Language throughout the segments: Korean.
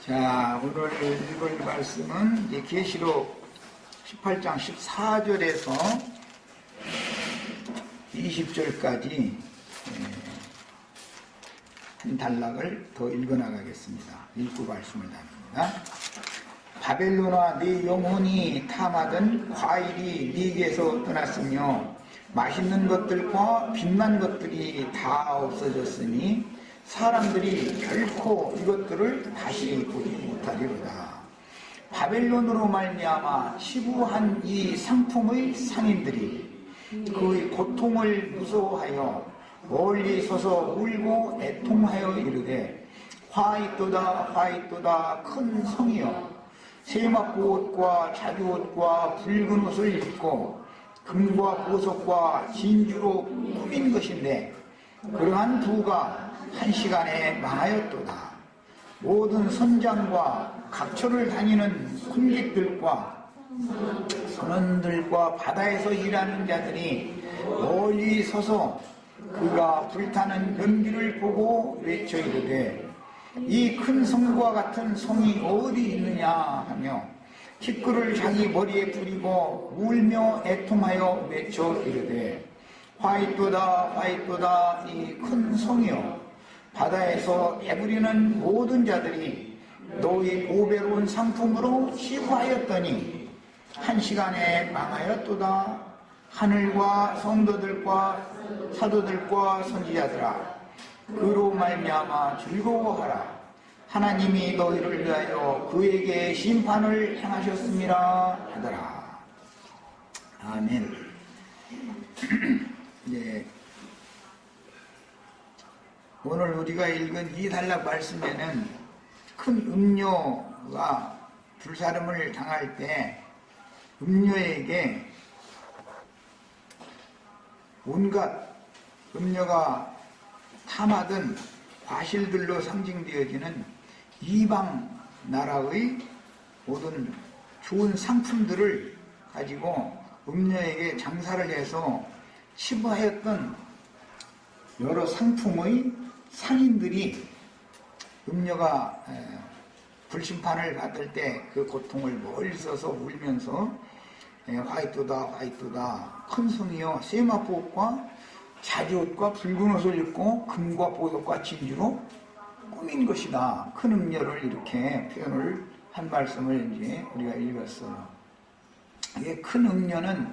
자, 오늘 읽을 말씀은 이제 계시록 18장 14절에서 20절까지 한 단락을 더 읽어나가겠습니다. 읽고 말씀을 나눕니다. 바벨론아, 네 영혼이 탐하던 과일이 네게서 떠났으며 맛있는 것들과 빛난 것들이 다 없어졌으니 사람들이 결코 이것들을 다시 보지 못하리로다. 바벨론으로 말미암아 치부한 이 상품의 상인들이 그의 고통을 무서워하여 멀리 서서 울고 애통하여 이르되 화 있도다 큰 성이여, 세마포 옷과 자주 옷과 붉은 옷을 입고 금과 보석과 진주로 꾸민 것인데 그러한 부가 한 시간에 망하였도다. 모든 선장과 각처를 다니는 군객들과 선원들과 바다에서 일하는 자들이 멀리 서서 그가 불타는 연기를 보고 외쳐 이르되 이 큰 성과 같은 성이 어디 있느냐 하며 티끌을 자기 머리에 뿌리고 울며 애통하여 외쳐 이르되 화 있도다 이 큰 성이여, 바다에서 배부리는 모든 자들이 너희 보배로운 상품으로 치부하였더니 한 시간에 망하였도다. 하늘과 성도들과 사도들과 선지자들아, 그로 말미암아 즐거워하라. 하나님이 너희를 위하여 그에게 심판을 행하셨음이라 하더라. 아멘. 네. 오늘 우리가 읽은 이 단락 말씀에는 큰 음녀가 불사름을 당할 때 음녀에게 온갖 음녀가 탐하던 과실들로 상징되어지는 이방 나라의 모든 좋은 상품들을 가지고 음녀에게 장사를 해서 치부하였던 여러 상품의 상인들이 음녀가 불심판을 받을 때 그 고통을 멀리 서서 울면서 화 있도다 큰 성이여, 세마포 옷과 자주 옷과 붉은 옷을 입고 금과 보석과 진주로 꾸민 것이다. 큰 음녀를 이렇게 표현을 한 말씀을 이제 우리가 읽었어요. 이게 큰 음녀는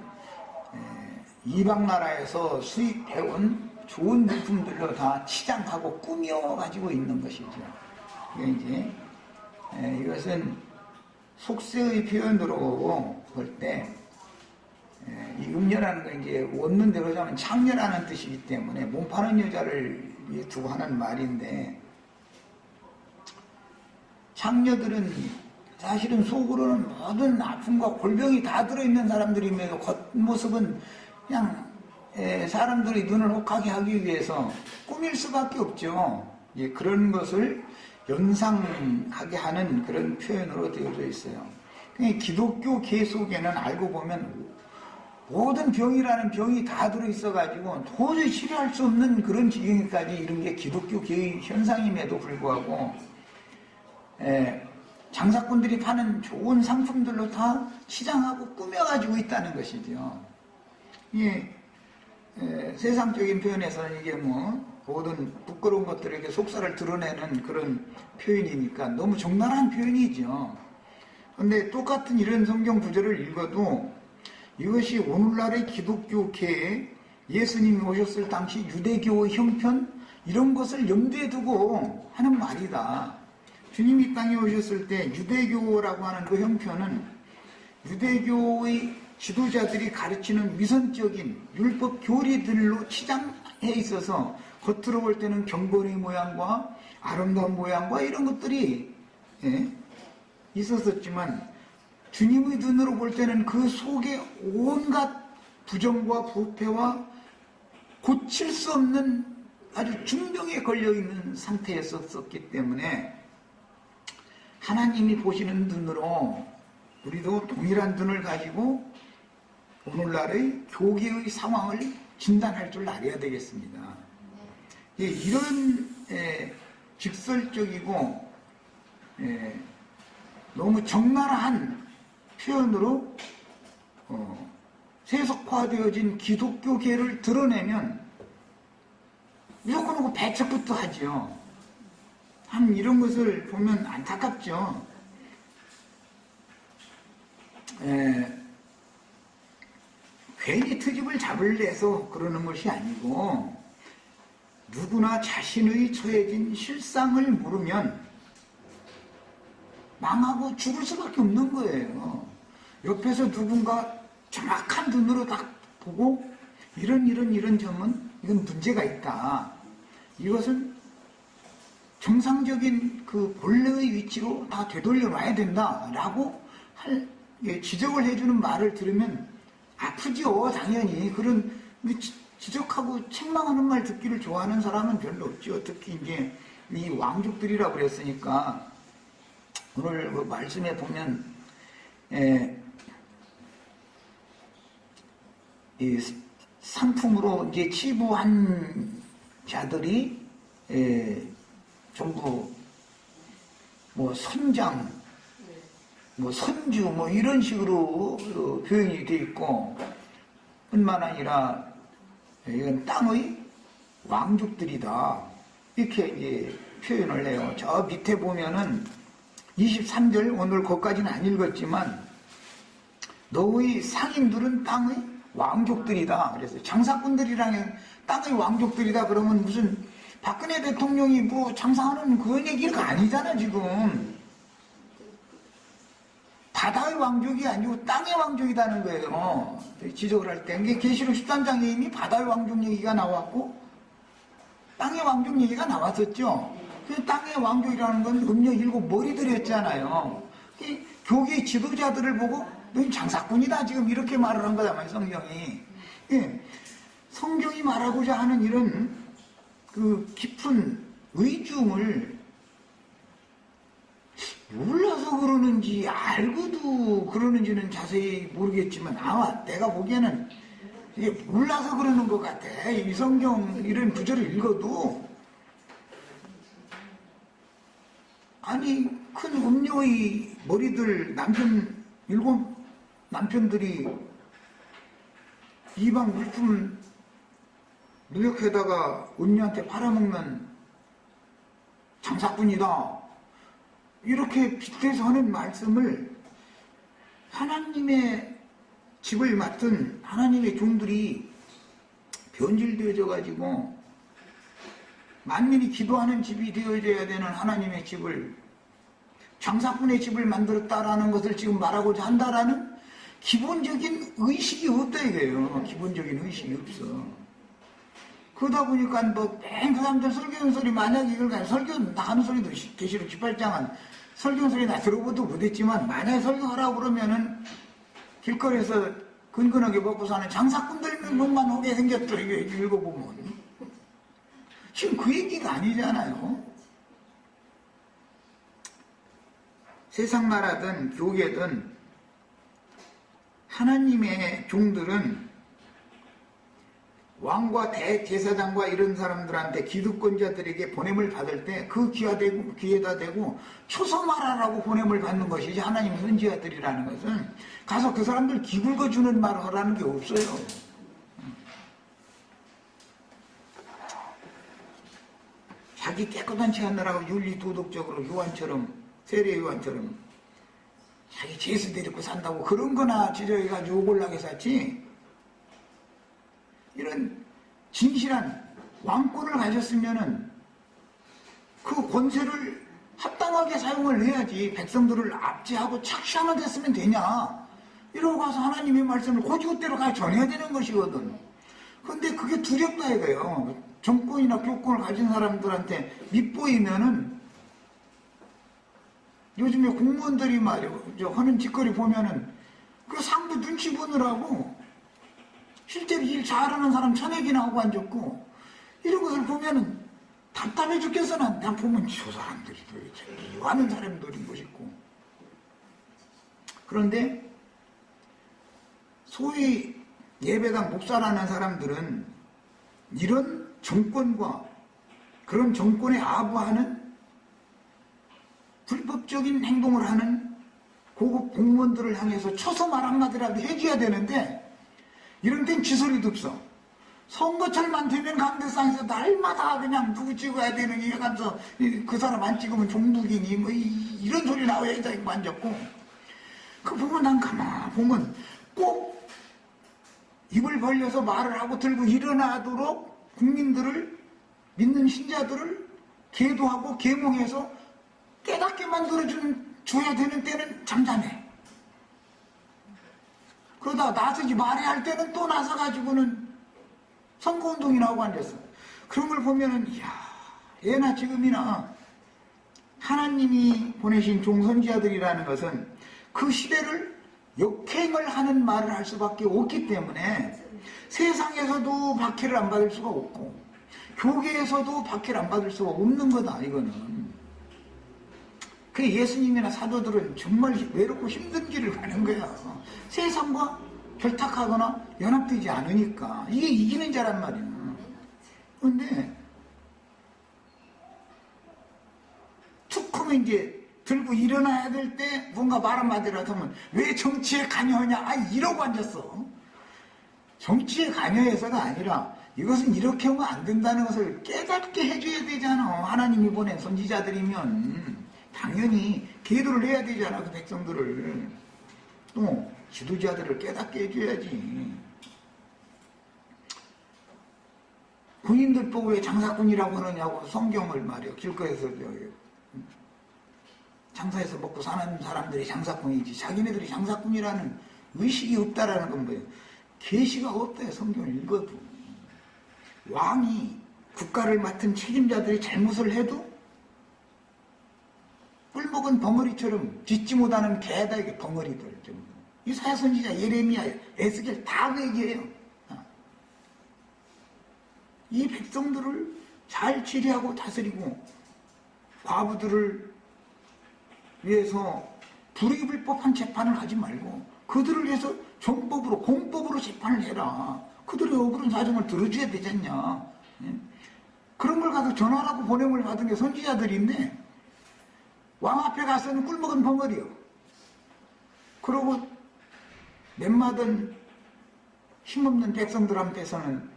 이방 나라에서 수입해온 좋은 물품들로 다 치장하고 꾸며가지고 있는 것이죠. 이게 이제 이것은 속세의 표현으로 볼 때 이 음녀라는 건 이제 원문 대로 하면 창녀라는 뜻이기 때문에 몸 파는 여자를 두고 하는 말인데, 창녀들은 사실은 속으로는 모든 아픔과 골병이 다 들어있는 사람들임에도 겉모습은 그냥 사람들이 눈을 혹하게 하기 위해서 꾸밀 수밖에 없죠. 그런 것을 연상하게 하는 그런 표현으로 되어져 있어요. 기독교계 속에는 알고 보면 모든 병이라는 병이 다 들어있어가지고 도저히 치료할 수 없는 그런 지경까지 이런 게 기독교계의 현상임에도 불구하고 장사꾼들이 파는 좋은 상품들로 다 치장하고 꾸며가지고 있다는 것이죠. 이게 세상적인 표현에서는 이게 모든 부끄러운 것들에게 속살을 드러내는 그런 표현이니까 너무 적나라한 표현이죠. 그런데 똑같은 이런 성경 구절을 읽어도 이것이 오늘날의 기독교계에 예수님이 오셨을 당시 유대교의 형편 이런 것을 염두에 두고 하는 말이다. 주님이 이 땅에 오셨을 때 유대교라고 하는 그 형편은 유대교의 지도자들이 가르치는 위선적인 율법 교리들로 치장해 있어서 겉으로 볼 때는 경건의 모양과 아름다운 모양과 이런 것들이 있었었지만 주님의 눈으로 볼 때는 그 속에 온갖 부정과 부패와 고칠 수 없는 아주 중병에 걸려있는 상태였었기 때문에 하나님이 보시는 눈으로 우리도 동일한 눈을 가지고 오늘날의 교계의 상황을 진단할 줄 알아야 되겠습니다. 이런 직설적이고 너무 적나라한 표현으로 세속화되어진 기독교계를 드러내면 무조건 그 배척부터 하죠. 참 이런 것을 보면 안타깝죠. 괜히 트집을 잡으려서 그러는 것이 아니고 누구나 자신의 처해진 실상을 모르면 망하고 죽을 수밖에 없는 거예요. 옆에서 누군가 정확한 눈으로 딱 보고 이런 점은 이건 문제가 있다. 이것은 정상적인 그 본래의 위치로 다 되돌려 놔야 된다라고 지적을 해주는 말을 들으면 아프지요, 당연히. 그런 지적하고 책망하는 말 듣기를 좋아하는 사람은 별로 없죠. 특히 이제 이 왕족들이라고 그랬으니까 오늘 그 말씀에 보면 이 상품으로 이제 치부한 자들이 전부 뭐 선장, 뭐 선주, 뭐 이런 식으로 표현이 되어 있고, 뿐만 아니라 이건 땅의 왕족들이다 이렇게 이제 표현을 해요. 저 밑에 보면은 23절 오늘 거기까지는 안 읽었지만 너의 상인들은 땅의 왕족들이다. 그래서 장사꾼들이랑 땅의 왕족들이다 그러면 무슨 박근혜 대통령이 뭐 장사하는 그런 얘기가 아니잖아 지금. 바다의 왕족이 아니고 땅의 왕족이라는 거예요. 지적을 할 때. 이게 계시록 13장에 이미 바다의 왕족 얘기가 나왔고 땅의 왕족 얘기가 나왔었죠. 그 땅의 왕족이라는 건 음녀 7 머리들이었잖아요. 교계 지도자들을 보고 너희 장사꾼이다 지금 이렇게 말을 한 거잖아요, 성경이. 예. 성경이 말하고자 하는 이런 그 깊은 의중을 몰라서 그러는지 알고도 그러는지는 자세히 모르겠지만 아마 내가 보기에는 이게 몰라서 그러는 것 같아. 이 성경 이런 구절을 읽어도 아니 큰 음녀의 머리들 7 남편들이 이방 물품 누역에다가 음녀한테 팔아먹는 장사꾼이다. 이렇게 빗대서 하는 말씀을 하나님의 집을 맡은 하나님의 종들이 변질되어져 가지고 만민이 기도하는 집이 되어져야 되는 하나님의 집을 장사꾼의 집을 만들었다라는 것을 지금 말하고자 한다라는 기본적인 의식이 없다 이거예요. 기본적인 의식이 없어. 그러다 보니까 그 사람들 설교한 소리 만약에 이걸 설교 다 하는 소리도 계시록 18장은 설교한 소리 나 들어보도 못했지만 만약에 설교하라고 그러면은 길거리에서 근근하게 먹고 사는 장사꾼들만 오게 생겼죠. 이거 읽어보면 지금 그 얘기가 아니잖아요. 세상 나라든 교계든 하나님의 종들은 왕과 대제사장과 이런 사람들한테 기득권자들에게 보냄을 받을 때 그 귀에다 대고 초성하라라고 보냄을 받는 것이지 하나님의 선지자들이라는 것은 가서 그 사람들 기울거주는 말을 하라는 게 없어요. 자기 깨끗한 채 하느라고 윤리도덕적으로 요한처럼 세례 요한처럼 자기 죄수 데리고 산다고 그런 거나 지적해가지고 욕을 하게 샀지 이런 진실한 왕권을 가졌으면은 그 권세를 합당하게 사용을 해야지. 백성들을 압제하고 착시하면 됐으면 되냐. 이러고 가서 하나님의 말씀을 고지고대로 가 전해야 되는 것이거든. 근데 그게 두렵다 이거예요. 정권이나 교권을 가진 사람들한테 밉보이면은 요즘에 공무원들이 말이야 하는 짓거리 보면은 그 상부 눈치 보느라고 실제로 일 잘하는 사람 천액이나 하고 앉았고 이런 것을 보면은 답답해 죽겠어. 난 보면 저 사람들이 도대체 이와는 사람들인 것이고. 그런데 소위 예배당 목사라는 사람들은 이런 정권과 그런 정권에 아부하는 불법적인 행동을 하는 고급 공무원들을 향해서 쳐서 말 한마디라도 해줘야 되는데 이런 땐 지소리도 없어. 선거철만 되면 강대상에서 날마다 그냥 누구 찍어야 되는 게 가서 그 사람 안 찍으면 종북이니 뭐 이런 소리 나와야 이거 앉았고 그 보면 난 가만 보면 꼭 입을 벌려서 말을 하고 들고 일어나도록 국민들을 믿는 신자들을 계도하고 계몽해서 깨닫게 만들어줘야 되는 때는 잠잠해. 그러다 나서지 말해야 할 때는 또 나서가지고는 선거운동이 나오고 앉았어. 그런 걸 보면은 이야 예나 지금이나 하나님이 보내신 종선지자들이라는 것은 그 시대를 역행을 하는 말을 할 수밖에 없기 때문에 세상에서도 박해를 안 받을 수가 없고 교계에서도 박해를 안 받을 수가 없는 거다 이거는. 그 예수님이나 사도들은 정말 외롭고 힘든 길을 가는 거야. 세상과 결탁하거나 연합되지 않으니까 이게 이기는 자란 말이야. 그런데 툭 하면 이제 들고 일어나야 될 때 뭔가 말 한마디라도 하면 왜 정치에 관여하냐 이러고 앉았어. 정치에 관여해서가 아니라 이것은 이렇게 하면 안 된다는 것을 깨닫게 해줘야 되잖아. 하나님이 보낸 선지자들이면 당연히 계도를 해야 되잖아. 그 백성들을. 또 지도자들을 깨닫게 해줘야지. 군인들 보고 왜 장사꾼이라고 하느냐고 성경을 말이야. 길거리에서 장사해서 먹고 사는 사람들이 장사꾼이지 자기네들이 장사꾼이라는 의식이 없다라는 건 뭐예요? 계시가 없대요. 성경을 읽어도. 왕이 국가를 맡은 책임자들이 잘못을 해도 꿀먹은 벙어리처럼 짖지 못하는 개다 이게 벙어리들. 이사야 선지자 예레미야 에스겔 다 그 얘기해요. 이 백성들을 잘 치리하고 다스리고 과부들을 위해서 불의불법한 재판을 하지 말고 그들을 위해서 정법으로 공법으로 재판을 해라. 그들의 억울한 사정을 들어줘야 되지 않냐. 그런 걸 가서 전화하고 보냄을 받은 게 선지자들인데 왕 앞에 가서는 꿀먹은 벙어리요. 그러고 몇 힘없는 백성들한테서는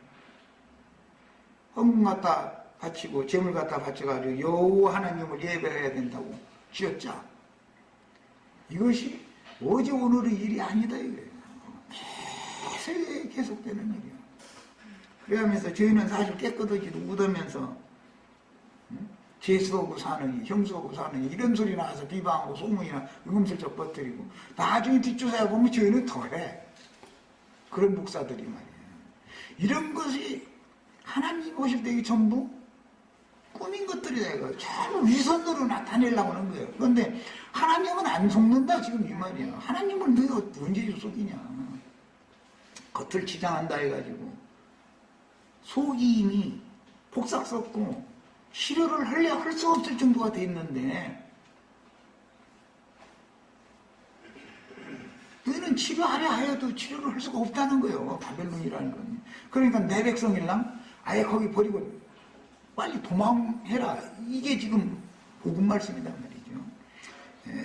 헌금 갖다 바치고 재물 갖다 바쳐가지고 여호와 하나님을 예배해야 된다고 지었자. 이것이 어제 오늘의 일이 아니다 이거예요. 계속되는 일이야. 그러면서 저희는 사실 깨끗하지도 못하면서 재수하고 사느니 형수하고 사느니 이런 소리 나와서 비방하고 소문이나 응음슬쩍 퍼뜨리고 나중에 뒷조사해보면 저희는 더해. 그런 목사들이 말이에요. 이런 것이 하나님 보실 때 이게 전부 꾸민 것들이다 이거. 전부 위선으로 나타내려고 하는 거예요. 그런데 하나님은 안 속는다 지금 이 말이야. 하나님을 너희가 언제 속이냐. 겉을 치장한다 해가지고 속이 이미 복삭 썩고 치료를 하려 할 수 없을 정도가 돼 있는데 너희는 치료하려 하여도 치료를 할 수가 없다는 거예요. 바벨론이라는 건. 그러니까 내 백성일랑 아예 거기 버리고 빨리 도망해라. 이게 지금 복음 말씀이란 말이죠.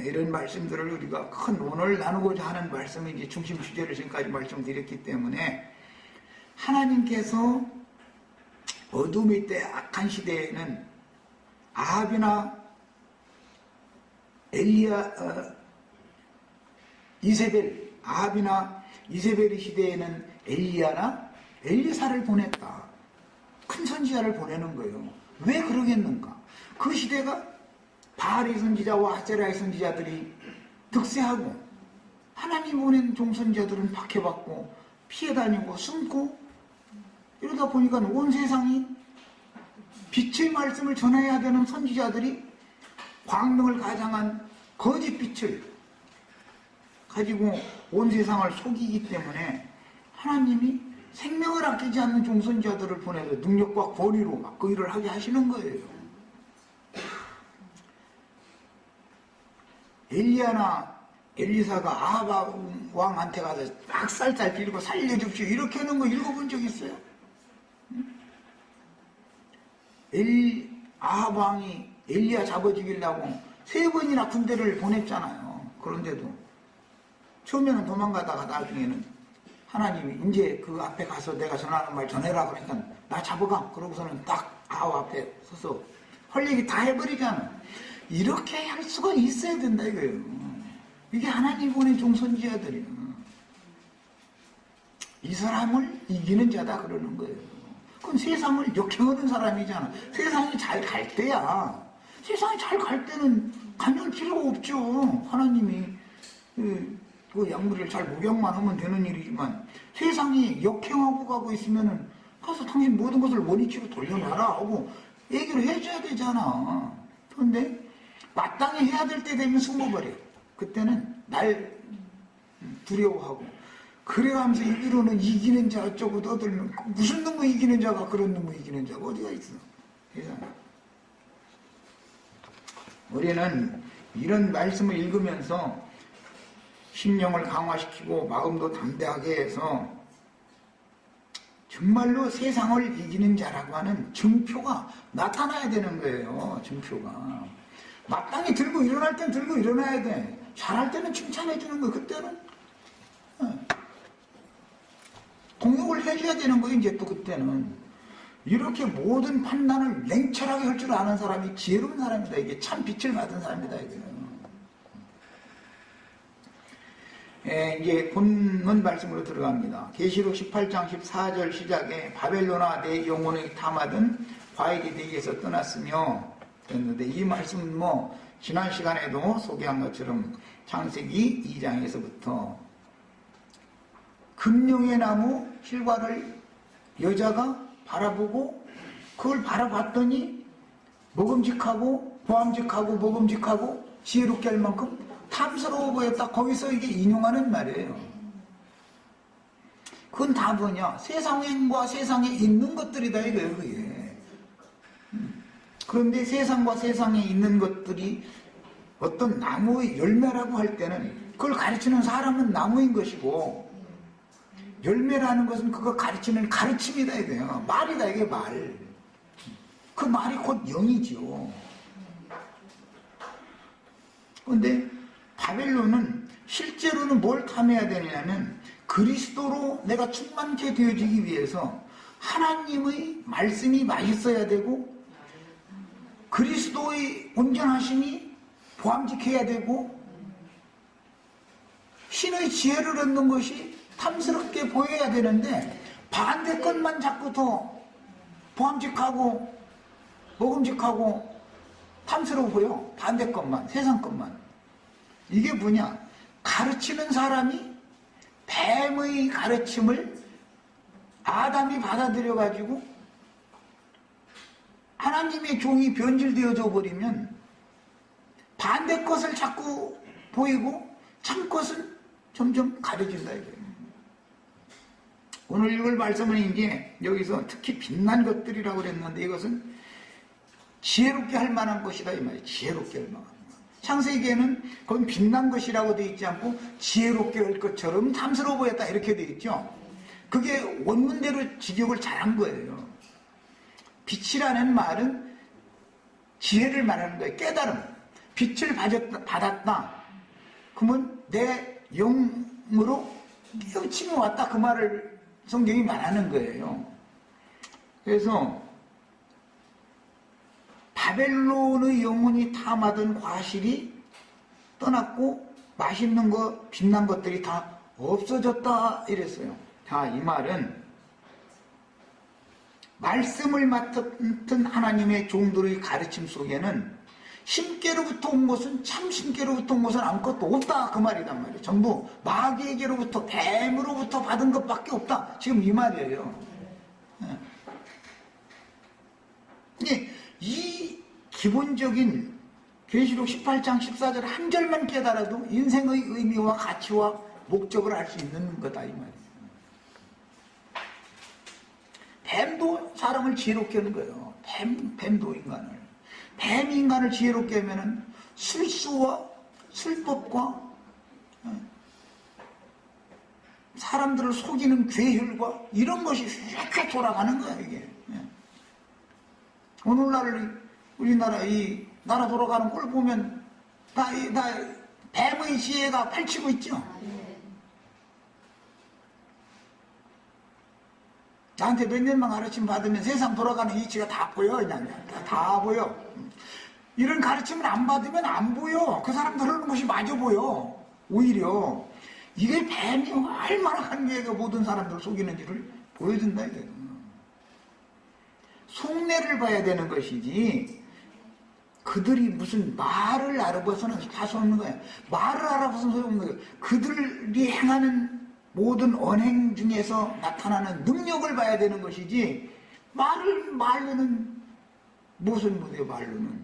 이런 말씀들을 우리가 큰 원을 나누고자 하는 말씀이 이제 중심 주제를 지금까지 말씀드렸기 때문에 하나님께서 어둠의 때 악한 시대에는 아합이나 이세벨, 아합이나 이세벨의 시대에는 엘리야나 엘리사를 보냈다. 큰 선지자를 보내는 거예요. 왜 그러겠는가? 그 시대가 바알의 선지자와 아세라의 선지자들이 득세하고 하나님 보낸 종선지자들은 박해받고 피해 다니고 숨고 이러다 보니까 온 세상이 빛의 말씀을 전해야 되는 선지자들이 광명을 가장한 거짓 빛을 가지고 온 세상을 속이기 때문에 하나님이 생명을 아끼지 않는 종선지자들을 보내서 능력과 권위로 막 그 일을 하게 하시는 거예요. 엘리야나 엘리사가 아합 왕한테 가서 박살잘 빌고 살려줍시오 이렇게 하는 거 읽어본 적 있어요? 아합 왕이 엘리야 잡아 죽이려고 3번이나 군대를 보냈잖아요. 그런데도 처음에는 도망가다가 나중에는 하나님이 이제 그 앞에 가서 내가 전하는 말 전해라 그러니까 나 잡아가. 그러고서는 딱 아우 앞에 서서 할 얘기 다 해버리잖아. 이렇게 할 수가 있어야 된다 이거예요. 이게 하나님 보낸 종선지자들이에요. 이 사람을 이기는 자다 그러는 거예요. 그건 세상을 역행하는 사람이잖아. 세상이 잘 갈 때야. 세상이 잘 갈 때는 간절 필요가 없죠. 하나님이 그 양무리를 잘 목욕만 하면 되는 일이지만 세상이 역행하고 가고 있으면은 가서 당신 모든 것을 원위치로 돌려놔라 하고 얘기를 해줘야 되잖아. 그런데 마땅히 해야 될 때 되면 숨어버려. 그때는 날 두려워하고 그래가면서 이기로는 이기는 자 어쩌고 떠들면 무슨 놈의 이기는 자가 그런 놈의 이기는 자가 어디가 있어. 세상에. 우리는 이런 말씀을 읽으면서 심령을 강화시키고 마음도 담대하게 해서 정말로 세상을 이기는 자라고 하는 증표가 나타나야 되는 거예요. 증표가. 마땅히 들고 일어날 땐 들고 일어나야 돼. 잘할 때는 칭찬해 주는 거예요. 그때는 공격을 해줘야 되는 거예요. 이제 또 그때는 이렇게 모든 판단을 냉철하게 할 줄 아는 사람이 지혜로운 사람이다. 이게 참 빛을 받은 사람이다. 이거는. 이제 본문 말씀으로 들어갑니다. 계시록 18장 14절 시작에 바벨론아 내 영혼의 탐하던 과일이 내게서 떠났으며 그랬는데 이 말씀은 뭐 지난 시간에도 소개한 것처럼 창세기 2장에서부터 금령의 나무 실과를 여자가 바라보고 그걸 바라봤더니 먹음직하고 보암직하고 먹음직하고 지혜롭게 할 만큼 탐스러워 보였다. 거기서 이게 인용하는 말이에요. 그건 다 뭐냐? 세상과 세상에 있는 것들이다 이거예요. 그게. 그런데 세상과 세상에 있는 것들이 어떤 나무의 열매라고 할 때는 그걸 가르치는 사람은 나무인 것이고 열매라는 것은 그거 가르치는 가르침이다 이거예요. 말이다 이게 말. 그 말이 곧 영이죠. 그런데 바벨론은 실제로는 뭘 탐해야 되냐면 그리스도로 내가 충만케 되어지기 위해서 하나님의 말씀이 맛있어야 되고 그리스도의 온전하심이 보암직해야 되고 신의 지혜를 얻는 것이 탐스럽게 보여야 되는데 반대 것만 자꾸 더 보암직하고 먹음직하고 탐스러워 보여. 반대 것만, 세상 것만. 이게 뭐냐? 가르치는 사람이 뱀의 가르침을 아담이 받아들여가지고 하나님의 종이 변질되어져 버리면 반대 것을 자꾸 보이고 참 것은 점점 가려진다 이거예요. 오늘 읽을 말씀은 이제 여기서 특히 빛난 것들이라고 그랬는데 이것은 지혜롭게 할 만한 것이다 이 말이에요. 지혜롭게 할 만한 것. 창세기에는 그건 빛난 것이라고 되어 있지 않고 지혜롭게 할 것처럼 탐스러워 보였다 이렇게 되어 있죠. 그게 원문대로 직역을 잘한 거예요. 빛이라는 말은 지혜를 말하는 거예요. 깨달음. 빛을 받았다. 그러면 내 영으로 깨우침이 왔다. 그 말을 성경이 말하는 거예요. 그래서 바벨론의 영혼이 탐하던 과실이 떠났고 맛있는 거, 빛난 것들이 다 없어졌다 이랬어요. 자, 이 말은 말씀을 맡은 하나님의 종들의 가르침 속에는 신께로부터 온 것은 참 신께로부터 온 것은 아무것도 없다 그 말이란 말이에요. 전부 마귀에게로부터 뱀으로부터 받은 것밖에 없다. 지금 이 말이에요. 근데 이 기본적인 계시록 18장 14절 한 절만 깨달아도 인생의 의미와 가치와 목적을 알 수 있는 거다 이 말이에요. 뱀도 사람을 지혜롭게 하는 거예요. 뱀도 인간을. 뱀이 인간을 지혜롭게 하면은 술수와 술법과 사람들을 속이는 괴혈과 이런 것이 이렇게 돌아가는 거야 이게. 오늘날 우리나라 이 나라 돌아가는 꼴 보면 다 뱀의 지혜가 펼치고 있죠. 나한테 몇 년만 가르침 받으면 세상 돌아가는 이치가 다 보여. 그냥 다 보여. 이런 가르침을 안 받으면 안 보여. 그 사람들 흐르는 것이 마저 보여. 오히려 이게 뱀이 얼마나 한계가 모든 사람들을 속이는지를 보여준다 이거예요. 속내를 봐야 되는 것이지 그들이 무슨 말을 알아봐서는 다 소용없는 거야. 말을 알아봐서는 소용없는 거야. 그들이 행하는 모든 언행 중에서 나타나는 능력을 봐야 되는 것이지 말로는 무슨 못해요. 말로는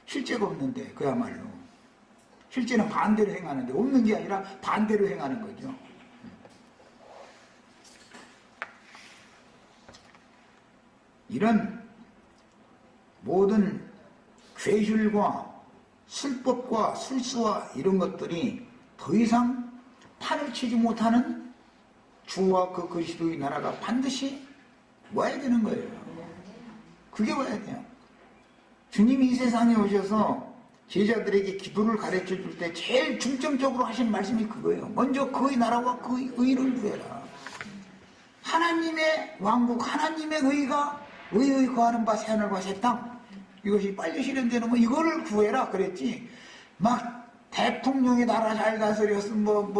실제가 없는데 그야말로 실제는 반대로 행하는데 없는 게 아니라 반대로 행하는 거죠. 이런 모든 괴술과 술법과 술수와 이런 것들이 더 이상 판을 치지 못하는 주와 그 그리스도의 나라가 반드시 와야 되는 거예요. 그게 와야 돼요. 주님이 이 세상에 오셔서 제자들에게 기도를 가르쳐 줄 때 제일 중점적으로 하신 말씀이 그거예요. 먼저 그의 나라와 그의 의를 구해라. 하나님의 왕국, 하나님의 의의 거하는 바 새하늘과 새 땅, 이것이 빨리 실현되는 거 이거를 구해라 그랬지. 막 대통령이 나라 잘 다스렸으면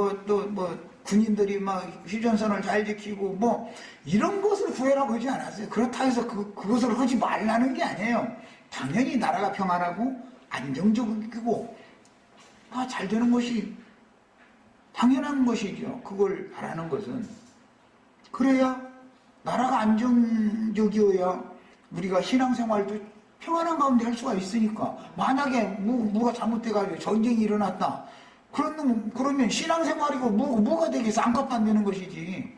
군인들이 막 휴전선을 잘 지키고 이런 것을 구해라고 하지 않았어요. 그렇다 해서 그것을 하지 말라는 게 아니에요. 당연히 나라가 평안하고 안정적이고 잘 되는 것이 당연한 것이죠. 그걸 바라는 것은. 그래야 나라가 안정적이어야 우리가 신앙생활도 평안한 가운데 할 수가 있으니까. 만약에 뭐가 잘못돼가지고 전쟁이 일어났다. 그러면 신앙생활이고 뭐가 되겠어? 아무것도 안 되는 것이지.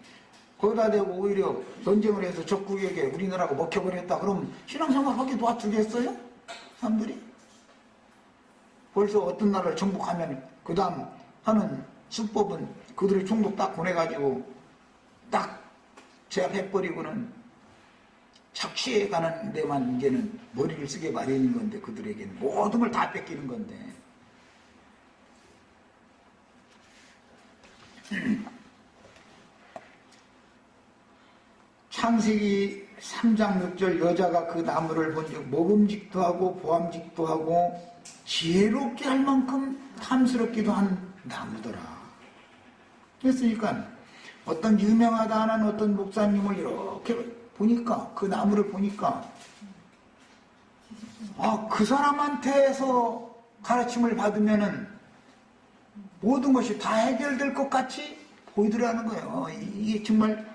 거기다 대고 오히려 전쟁을 해서 적국에게 우리나라가 먹혀버렸다. 그럼 신앙생활 하게 놔두겠어요? 사람들이? 벌써 어떤 나라를 정복하면 그 다음 하는 수법은 그들의 총독 딱 보내가지고 딱 제압해버리고는 착취해가는 데만 이제는 머리를 쓰게 마련인 건데 그들에게는 모든 걸 다 뺏기는 건데. 창세기 3장 6절 여자가 그 나무를 본즉 먹음직도 하고 보암직도 하고 지혜롭게 할 만큼 탐스럽기도 한 나무더라. 그랬으니까 어떤 유명하다 하는 어떤 목사님을 이렇게 보니까 그 나무를 보니까 그 사람한테서 가르침을 받으면은 모든 것이 다 해결될 것 같이 보이더라는 거예요. 이게 정말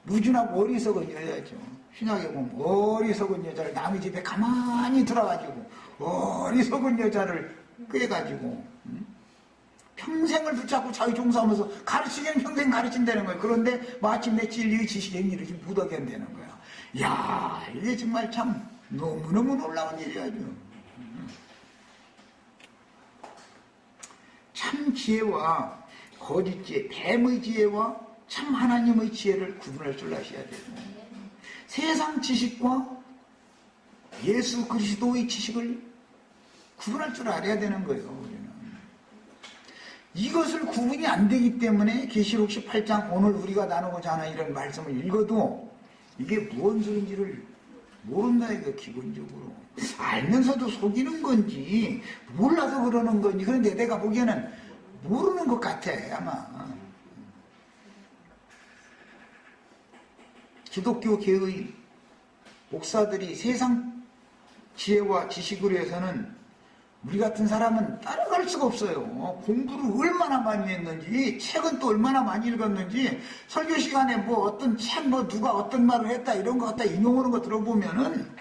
무준하고 어리석은 여자죠. 신약에 보면 어리석은 여자를 남의 집에 가만히 들어가지고 어리석은 여자를 꾀가지고 평생을 붙잡고 자기 종사하면서 가르치기는 평생 가르친다는 거예요. 그런데 마침내 진리의 지식에 이르지 못하게 한다는 거야. 이야, 이게 정말 참 너무너무 놀라운 일이야죠. 참 지혜와 거짓 지혜, 뱀의 지혜와 참 하나님의 지혜를 구분할 줄 아셔야 돼요. 세상 지식과 예수 그리스도의 지식을 구분할 줄 알아야 되는 거예요. 우리는. 이것을 구분이 안 되기 때문에 계시록 18장 오늘 우리가 나누고자 하는 이런 말씀을 읽어도 이게 무슨 소리인지를 모른다 이거 기본적으로. 알면서도 속이는 건지 몰라서 그러는 건지. 그런데 내가 보기에는 모르는 것 같아 아마. 기독교계의 목사들이 세상 지혜와 지식으로 해서는 우리 같은 사람은 따라갈 수가 없어요. 공부를 얼마나 많이 했는지, 책은 또 얼마나 많이 읽었는지, 설교 시간에 어떤 책, 누가 어떤 말을 했다, 이런 거 갖다 인용하는 거 들어보면은,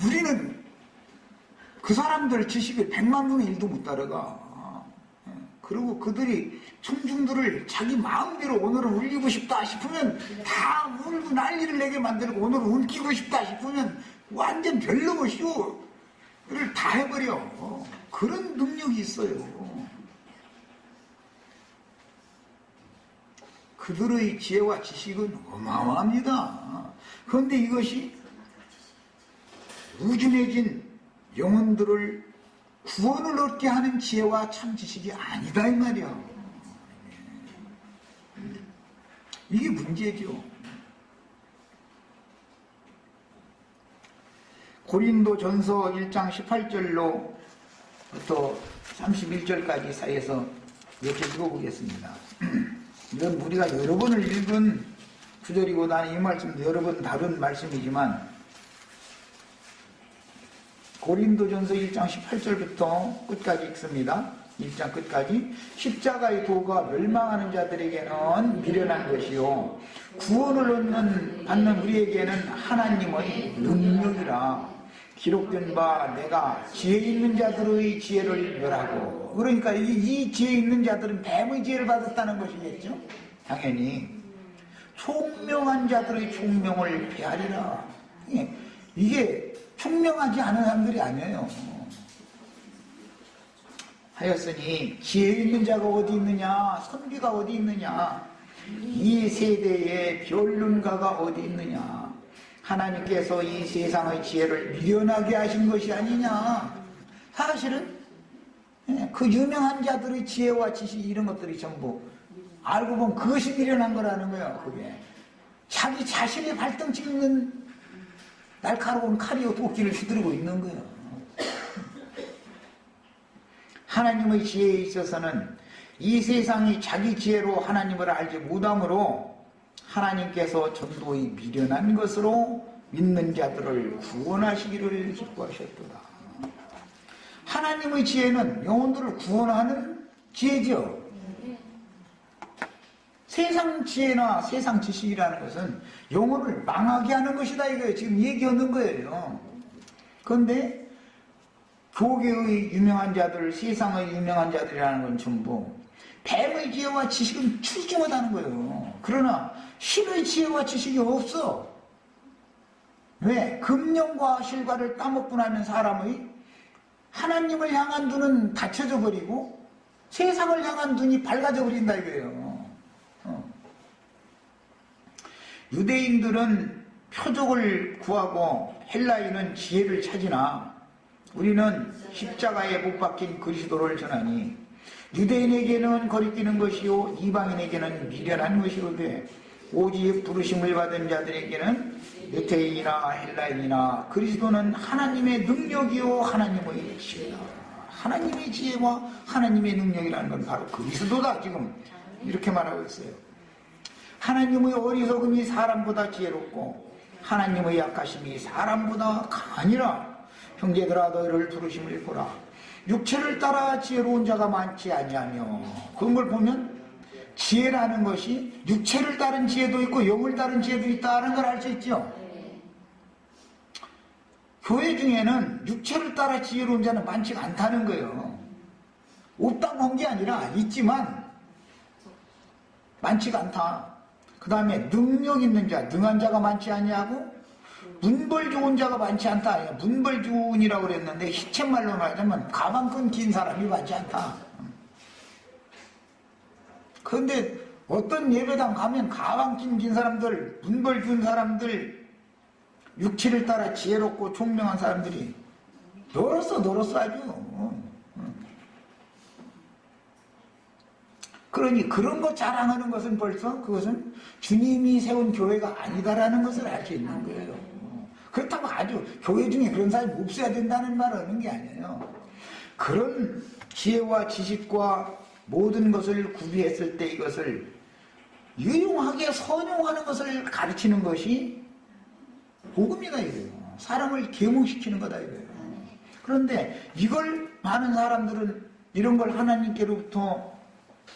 우리는 그 사람들 지식을 100만 분의 1도 못 따라가. 그리고 그들이 청중들을 자기 마음대로 오늘은 울리고 싶다 싶으면 다 울고 난리를 내게 만들고, 오늘은 웃기고 싶다 싶으면 완전 별로 쇼를 다 해버려. 그런 능력이 있어요. 그들의 지혜와 지식은 어마어마합니다. 그런데 이것이 우준해진 영혼들을 구원을 얻게 하는 지혜와 참 지식이 아니다 이 말이야. 이게 문제죠. 고린도전서 1장 18절로부터 31절까지 사이에서 이렇게 읽어보겠습니다. 이건 우리가 여러 번을 읽은 구절이고 나는 이 말씀도 여러 번 다룬 말씀이지만 고린도전서 1장 18절부터 끝까지 읽습니다. 1장 끝까지. 십자가의 도가 멸망하는 자들에게는 미련한 것이요 구원을 받는 우리에게는 하나님의 능력이라. 기록된 바 내가 지혜 있는 자들의 지혜를 멸하고. 그러니까 이 지혜 있는 자들은 뱀의 지혜를 받았다는 것이겠죠. 당연히 총명한 자들의 총명을 폐하리라. 이게 총명하지 않은 사람들이 아니에요. 하였으니 지혜 있는 자가 어디 있느냐, 선비가 어디 있느냐, 이 세대에 변론가가 어디 있느냐. 하나님께서 이 세상의 지혜를 미련하게 하신 것이 아니냐. 사실은 그 유명한 자들의 지혜와 지식 이런 것들이 전부 알고 보면 그것이 미련한 거라는 거예요. 그게 자기 자신의 발등 찍는 날카로운 칼이요 도끼를 휘두르고 있는 거예요. 하나님의 지혜에 있어서는 이 세상이 자기 지혜로 하나님을 알지 못하므로 하나님께서 전도의 미련한 것으로 믿는 자들을 구원하시기를 기뻐하셨도다. 하나님의 지혜는 영혼들을 구원하는 지혜죠. 세상 지혜나 세상 지식이라는 것은 영혼을 망하게 하는 것이다 이거예요. 지금 얘기하는 거예요. 그런데 교계의 유명한 자들, 세상의 유명한 자들이라는 건 전부 뱀의 지혜와 지식은 출중하다는 거예요. 그러나 신의 지혜와 지식이 없어. 왜? 금령과 실과를 따먹고 나면 사람의 하나님을 향한 눈은 닫혀져 버리고 세상을 향한 눈이 밝아져 버린다 이거예요. 유대인들은 표적을 구하고 헬라인은 지혜를 찾으나 우리는 십자가에 못 박힌 그리스도를 전하니 유대인에게는 거리끼는 것이요 이방인에게는 미련한 것이로되 오직 부르심을 받은 자들에게는 유대인이나 헬라인이나 그리스도는 하나님의 능력이요 하나님의 지혜다. 하나님의 지혜와 하나님의 능력이라는 건 바로 그리스도다. 지금 이렇게 말하고 있어요. 하나님의 어리석음이 사람보다 지혜롭고 하나님의 약하심이 사람보다 강하니라. 형제들아 너희를 부르심을 보라. 육체를 따라 지혜로운 자가 많지 아니하며. 그런 걸 보면 지혜라는 것이 육체를 따른 지혜도 있고 영을 따른 지혜도 있다는 걸 알 수 있죠. 교회 중에는 육체를 따라 지혜로운 자는 많지가 않다는 거예요. 없다고 한 게 아니라 있지만 많지가 않다. 그 다음에 능력 있는 자, 능한 자가 많지 아니하고 문벌 좋은 자가 많지 않다. 문벌 좋은이라고 그랬는데 시쳇말로 말하자면 가방끈 긴 사람이 많지 않다. 그런데 어떤 예배당 가면 가방끈 긴 사람들, 문벌 좋은 사람들, 육체를 따라 지혜롭고 총명한 사람들이 늘었어 아주. 그러니 그런 거 자랑하는 것은 벌써 그것은 주님이 세운 교회가 아니다라는 것을 알 수 있는 거예요. 그렇다고 아주 교회 중에 그런 사람이 없어야 된다는 말을 하는 게 아니에요. 그런 지혜와 지식과 모든 것을 구비했을 때 이것을 유용하게 선용하는 것을 가르치는 것이 복음이다 이거예요. 사람을 계몽시키는 거다 이거예요. 그런데 이걸 많은 사람들은 이런 걸 하나님께로부터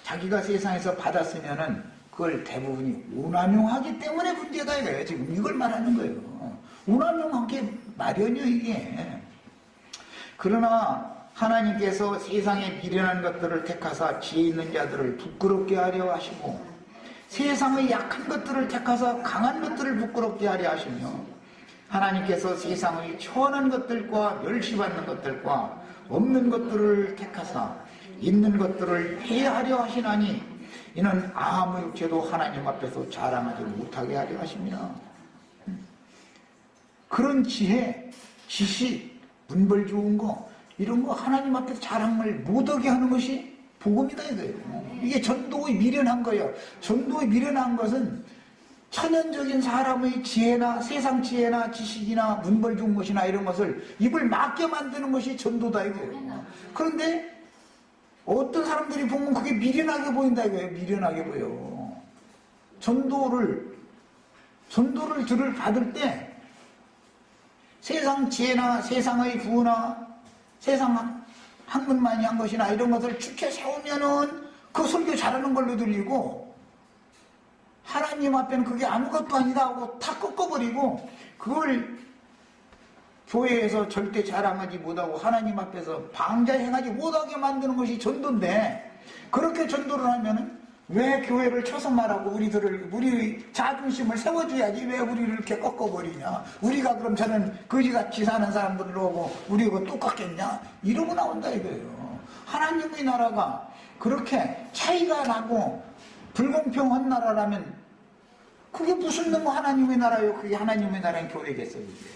자기가 세상에서 받았으면은 그걸 대부분이 오남용하기 때문에 문제다 이거예요. 지금 이걸 말하는 거예요. 오남용하게 마련이요 이게. 그러나 하나님께서 세상에 미련한 것들을 택하사 지혜 있는 자들을 부끄럽게 하려 하시고 세상의 약한 것들을 택하사 강한 것들을 부끄럽게 하려 하시며 하나님께서 세상의 천한 것들과 멸시받는 것들과 없는 것들을 택하사 있는 것들을 폐하려 하시나니 이는 아무 육체도 하나님 앞에서 자랑하지 못하게 하려 하십니다. 그런 지혜, 지식, 문벌 좋은 거, 이런 거 하나님 앞에서 자랑을 못하게 하는 것이 복음이다 이거예요. 이게 전도의 미련한 거예요. 전도의 미련한 것은 천연적인 사람의 지혜나 세상 지혜나 지식이나 문벌 좋은 것이나 이런 것을 입을 막게 만드는 것이 전도다 이거예요. 그런데 어떤 사람들이 보면 그게 미련하게 보인다 이거예요. 미련하게 보여. 전도를 받을 때 세상 지혜나 세상의 부나 세상 학문만이 한 것이나 이런 것을 축해 세우면은 그 설교 잘하는 걸로 들리고, 하나님 앞에는 그게 아무것도 아니다 하고 다 꺾어버리고, 그걸 교회에서 절대 자랑하지 못하고 하나님 앞에서 방자 행하지 못하게 만드는 것이 전도인데, 그렇게 전도를 하면은 왜 교회를 쳐서 말하고 우리 자존심을 세워줘야지 왜 우리를 이렇게 꺾어버리냐. 우리가 그럼 저는 거지같이 사는 사람들로 오고 우리가 똑같겠냐. 이러고 나온다 이거예요. 하나님의 나라가 그렇게 차이가 나고 불공평한 나라라면 그게 무슨 놈의 하나님의 나라요. 그게 하나님의 나라인 교회겠어요 이게.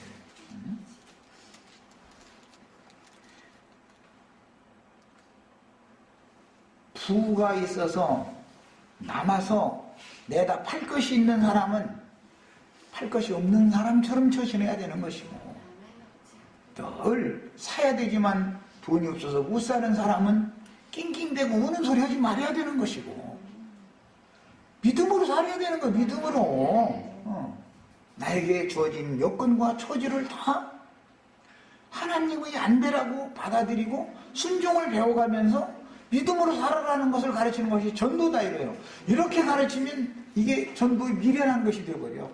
부가 있어서 남아서 내다 팔 것이 있는 사람은 팔 것이 없는 사람처럼 처신해야 되는 것이고, 늘 사야 되지만 돈이 없어서 못 사는 사람은 낑낑대고 우는 소리 하지 말아야 되는 것이고, 믿음으로 살아야 되는 거야. 믿음으로. 나에게 주어진 여건과 처지를 다 하나님의 안배라고 받아들이고 순종을 배워가면서 믿음으로 살아라는 것을 가르치는 것이 전도다 이거예요. 이렇게 가르치면 이게 전도의 미련한 것이 되어버려.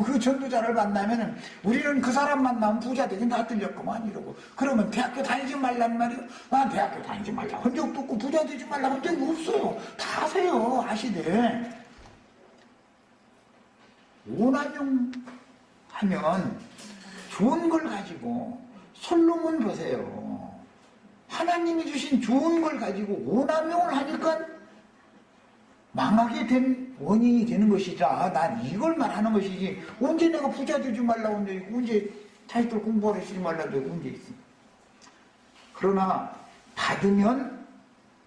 그 전도자를 만나면 우리는 그 사람 만나면 부자 되긴 다 들렸구만 이러고, 그러면 대학교 다니지 말란 말이에요. 난 대학교 다니지 말라 한 적도 없고 부자 되지 말라 한 적이 없어요. 다 아세요. 아시대. 오남용 하면 좋은 걸 가지고, 솔로몬 보세요. 하나님이 주신 좋은 걸 가지고 오남용을 하니까 망하게 된 원인이 되는 것이자, 난 이걸 말하는 것이지 언제 내가 부자 되지 말라고 했는데 언제 자식들 공부하러 시지 말라고 했는데 언제 있어. 그러나 받으면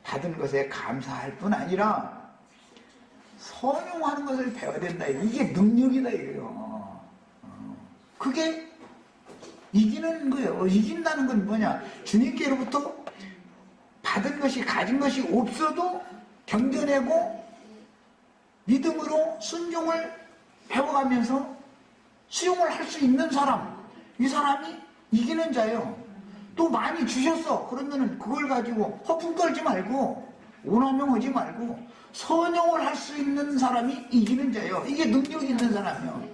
받은 것에 감사할 뿐 아니라 선용하는 것을 배워야 된다. 이게 능력이다 이거요. 그게 이기는 거예요. 이긴다는 건 뭐냐? 주님께로부터 받은 것이, 가진 것이 없어도 견뎌내고 믿음으로 순종을 배워가면서 수용을 할 수 있는 사람, 이 사람이 이기는 자예요. 또 많이 주셨어. 그러면은 그걸 가지고 허풍 떨지 말고 오남용하지 말고 선용을 할 수 있는 사람이 이기는 자예요. 이게 능력 있는 사람이에요.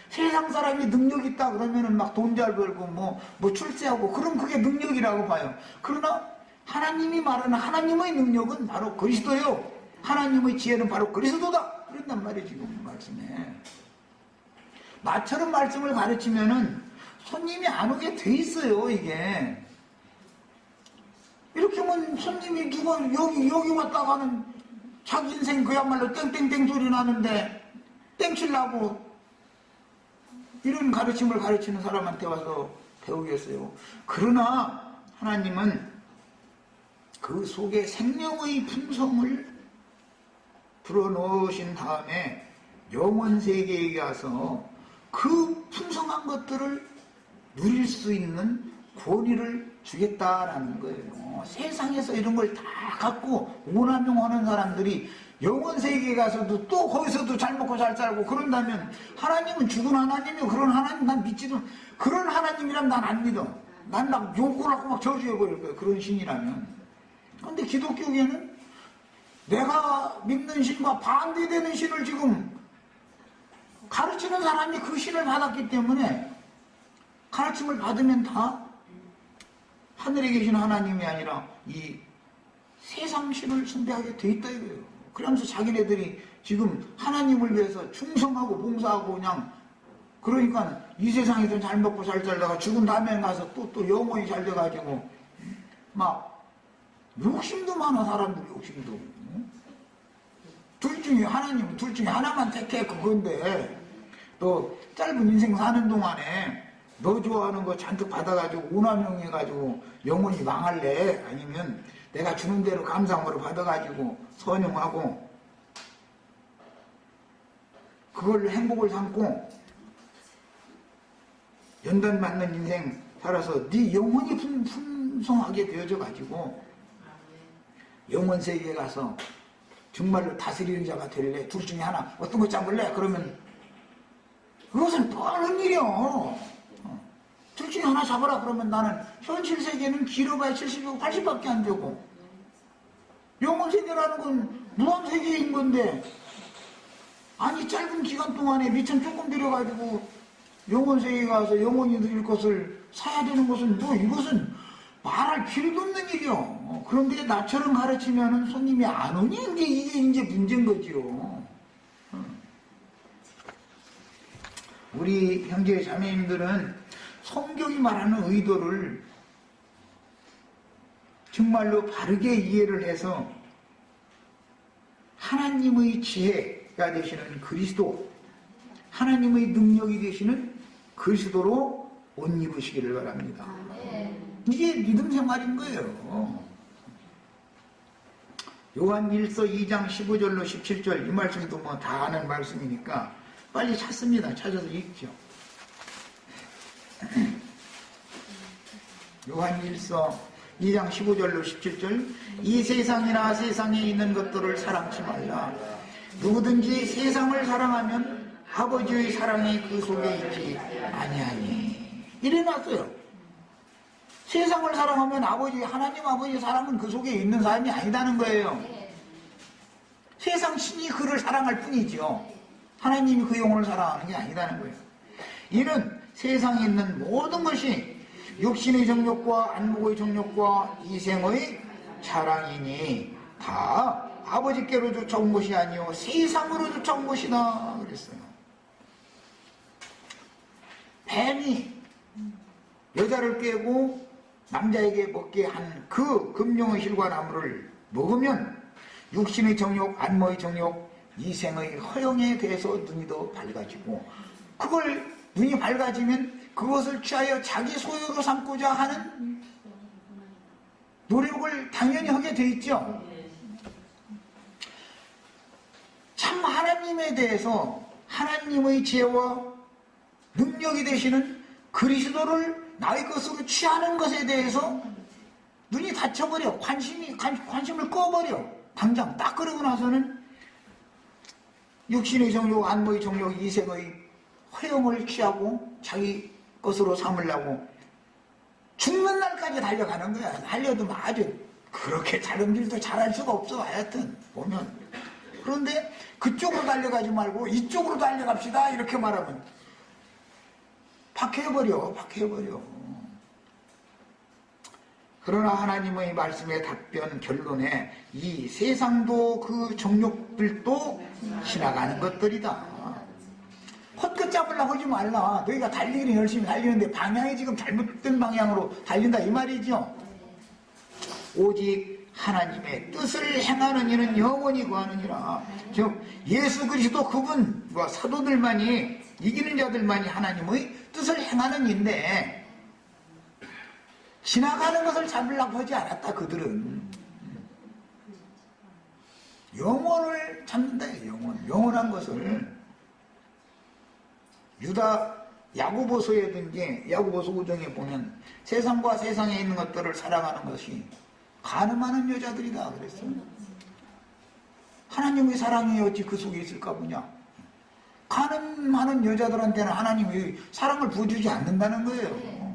세상 사람이 능력 있다 그러면은 막 돈 잘 벌고 뭐 출세하고, 그럼 그게 능력이라고 봐요. 그러나 하나님이 말하는 하나님의 능력은 바로 그리스도예요. 하나님의 지혜는 바로 그리스도다. 그런단 말이에요 지금 말씀에. 나처럼 말씀을 가르치면은 손님이 안 오게 돼 있어요 이게. 이렇게 하면 손님이 누가 여기 왔다가는 자기 인생 그야말로 땡땡땡 소리 나는데 땡칠라고 이런 가르침을 가르치는 사람한테 와서 배우겠어요. 그러나 하나님은 그 속에 생명의 품성을 불어넣으신 다음에 영원세계에 가서 그 풍성한 것들을 누릴 수 있는 권위를 주겠다라는 거예요. 세상에서 이런 걸 다 갖고 오남용하는 사람들이 영원세계에 가서도 또 거기서도 잘 먹고 잘 살고 그런다면, 하나님은 죽은 하나님이요. 그런 하나님 난 믿지도, 그런 하나님이란 난 안 믿어. 난 막 욕을 하고 막 저주해버릴 거예요. 그런 신이라면. 그런데 기독교계는 내가 믿는 신과 반대되는 신을 지금 가르치는 사람이 그 신을 받았기 때문에 가르침을 받으면 다 하늘에 계신 하나님이 아니라 이 세상 신을 숭배하게 돼 있다 이거예요. 그러면서 자기네들이 지금 하나님을 위해서 충성하고 봉사하고 그냥, 그러니까 이 세상에서 잘 먹고 잘 살다가 죽은 다음에 가서 또 영원히 잘 돼가지고 막 욕심도 많아. 사람들 욕심도. 둘 중에 하나님은 둘 중에 하나만 택해 그건데, 또 짧은 인생 사는 동안에 너 좋아하는 거 잔뜩 받아가지고 오남용해가지고 영혼이 망할래? 아니면 내가 주는 대로 감사함으로 받아가지고 선용하고 그걸 행복을 삼고 연단 맞는 인생 살아서 네 영혼이 풍성하게 되어져 가지고 영혼 세계에 가서 정말로 다스리는 자가 될래? 둘 중에 하나 어떤 거 잡을래? 그러면 그것은 뻔한 일이요. 둘 중에 하나 잡아라 그러면 나는 현실 세계는 길어봐야 70이고 80밖에 안 되고 영혼 세계라는 건 무한 세계인 건데 아니 짧은 기간 동안에 미천 조금 들여가지고 영혼 세계에 가서 영혼이 누릴 것을 사야 되는 것은 뭐 이것은 말할 필요도 없는 일이요. 그런데 나처럼 가르치면은 손님이 안 오니 이게 이제 문제인 거지요. 우리 형제 자매님들은 성경이 말하는 의도를 정말로 바르게 이해를 해서 하나님의 지혜가 되시는 그리스도, 하나님의 능력이 되시는 그리스도로 옷 입으시기를 바랍니다. 이게 믿음 생활인 거예요. 요한 1서 2장 15절로 17절 이 말씀도 뭐 다 아는 말씀이니까 빨리 찾습니다. 찾아서 읽죠. 요한 1서 2장 15절로 17절 이 세상이나 세상에 있는 것들을 사랑치 말라. 누구든지 세상을 사랑하면 아버지의 사랑이 그 속에 있지 아니하니. 이래놨어요. 세상을 사랑하면 하나님 아버지의 사랑은 그 속에 있는 사람이 아니다는 거예요. 세상 신이 그를 사랑할 뿐이죠. 하나님이 그 영혼을 사랑하는 게 아니다는 거예요. 이는 세상에 있는 모든 것이 육신의 정욕과 안목의 정욕과 이생의 자랑이니 다 아버지께로 쫓아온 것이 아니요 세상으로 쫓아온 것이다 그랬어요. 뱀이 여자를 깨고 남자에게 먹게 한 그 금령의 실과 나무를 먹으면 육신의 정욕, 안목의 정욕, 이생의 허영에 대해서 눈이 더 밝아지고 그걸 눈이 밝아지면 그것을 취하여 자기 소유로 삼고자 하는 노력을 당연히 하게 돼 있죠. 참 하나님에 대해서 하나님의 지혜와 능력이 되시는 그리스도를 나의 것으로 취하는 것에 대해서 눈이 닫혀버려. 관심을 꺼버려. 당장 딱 그러고 나서는 육신의 정욕, 안목의 정욕, 이색의 허영을 취하고 자기 것으로 삼으려고 죽는 날까지 달려가는 거야. 달려도 아주 그렇게 다른 길도 잘할 수가 없어. 하여튼 보면. 그런데 그쪽으로 달려가지 말고 이쪽으로 달려갑시다 이렇게 말하면 박해버려. 그러나 하나님의 말씀의 답변 결론에 이 세상도 그 정욕들도 지나가는 것들이다. 헛것 잡으려고 하지 말라. 너희가 달리기는 열심히 달리는데 방향이 지금 잘못된 방향으로 달린다 이 말이죠. 오직 하나님의 뜻을 행하는 이는 영원히 구하느니라. 즉 예수 그리스도 그분과 사도들만이 이기는 자들만이 하나님의 뜻을 행하는 인데 지나가는 것을 잡으려고 하지 않았다. 그들은 영원을 잡는다. 영원한 것을. 유다 야고보서에든지 야고보서 5장에 보면 세상과 세상에 있는 것들을 사랑하는 것이 간음하는 여자들이다 그랬어요. 하나님의 사랑이 어찌 그 속에 있을까 보냐. 간음하는 여자들한테는 하나님의 사랑을 부어주지 않는다는 거예요.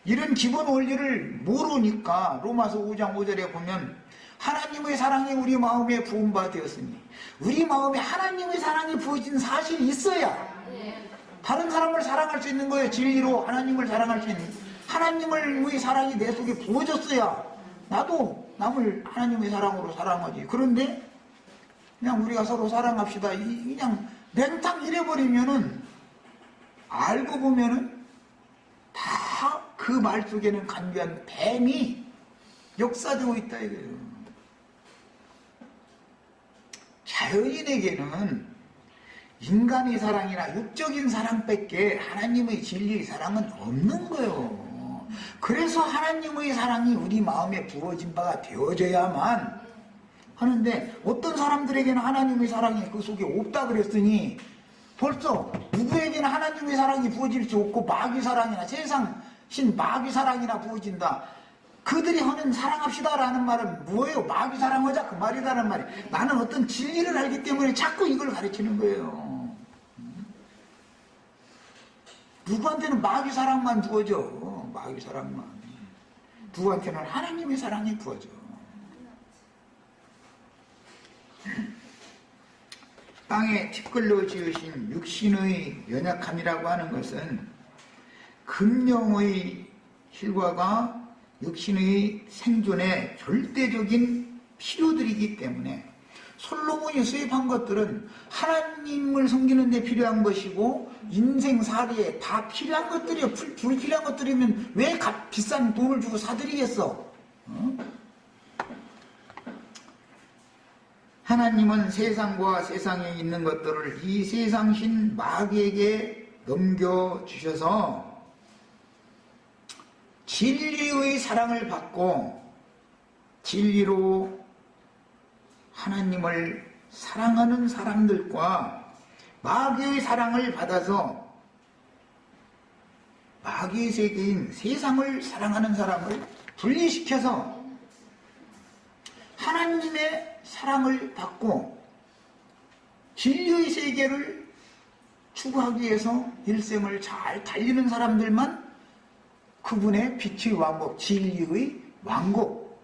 이런 기본 원리를 모르니까 로마서 5장 5절에 보면 하나님의 사랑이 우리 마음에 부은 바 되었으니 우리 마음에 하나님의 사랑이 부어진 사실이 있어야 다른 사람을 사랑할 수 있는 거예요. 진리로 하나님을 사랑할 수 있는 하나님의 사랑이 내 속에 부어졌어야 나도 남을 하나님의 사랑으로 사랑하지. 그런데 그냥 우리가 서로 사랑합시다 그냥 맹탕 이래버리면은 알고 보면은 다 그 말 속에는 간교한 뱀이 역사되고 있다 이거예요. 자연인에게는 인간의 사랑이나 육적인 사랑밖에 하나님의 진리의 사랑은 없는 거예요. 그래서 하나님의 사랑이 우리 마음에 부어진 바가 되어져야만 하는데, 어떤 사람들에게는 하나님의 사랑이 그 속에 없다 그랬으니 벌써 누구에게는 하나님의 사랑이 부어질 수 없고 마귀 사랑이나 세상 신 마귀 사랑이나 부어진다. 그들이 하는 사랑합시다 라는 말은 뭐예요? 마귀 사랑하자 그 말이다라는 말이. 나는 어떤 진리를 알기 때문에 자꾸 이걸 가르치는 거예요. 누구한테는 마귀 사랑만 부어져. 마귀 사랑만. 누구한테는 하나님의 사랑이 부어져. 땅에 티끌로 지으신 육신의 연약함이라고 하는 것은 금령의 hir과가 육신의 생존의 절대적인 필요들이기 때문에 솔로몬이 수입한 것들은 하나님을 섬기는 데 필요한 것이고 인생살이에 다 필요한 것들이에요. 불필요한 것들이면 왜 비싼 돈을 주고 사드리겠어? 하나님은 세상과 세상에 있는 것들을 이 세상신 마귀에게 넘겨주셔서 진리의 사랑을 받고 진리로 하나님을 사랑하는 사람들과 마귀의 사랑을 받아서 마귀의 세계인 세상을 사랑하는 사람을 분리시켜서 하나님의 사랑을 받고 진리의 세계를 추구하기 위해서 일생을 잘 달리는 사람들만 그분의 빛의 왕국, 진리의 왕국,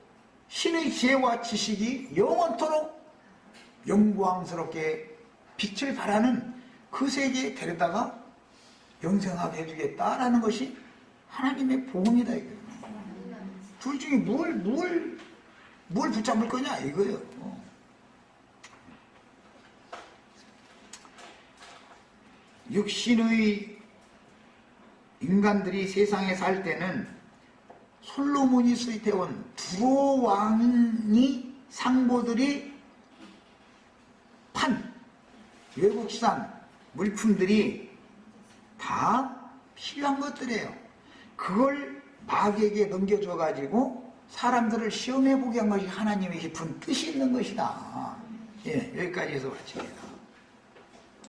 신의 지혜와 지식이 영원토록 영광스럽게 빛을 발하는 그 세계에 데려다가 영생하게 해주겠다라는 것이 하나님의 복음이다 이거예요. 둘 중에 뭘 붙잡을 거냐 이거예요. 육신의 인간들이 세상에 살 때는 솔로몬이 수입해온 두로 왕이 상보들이 판 외국산 물품들이 다 필요한 것들이에요. 그걸 마귀에게 넘겨줘 가지고 사람들을 시험해보게 한 것이 하나님의 깊은 뜻이 있는 것이다. 예, 여기까지 해서 마칩니다.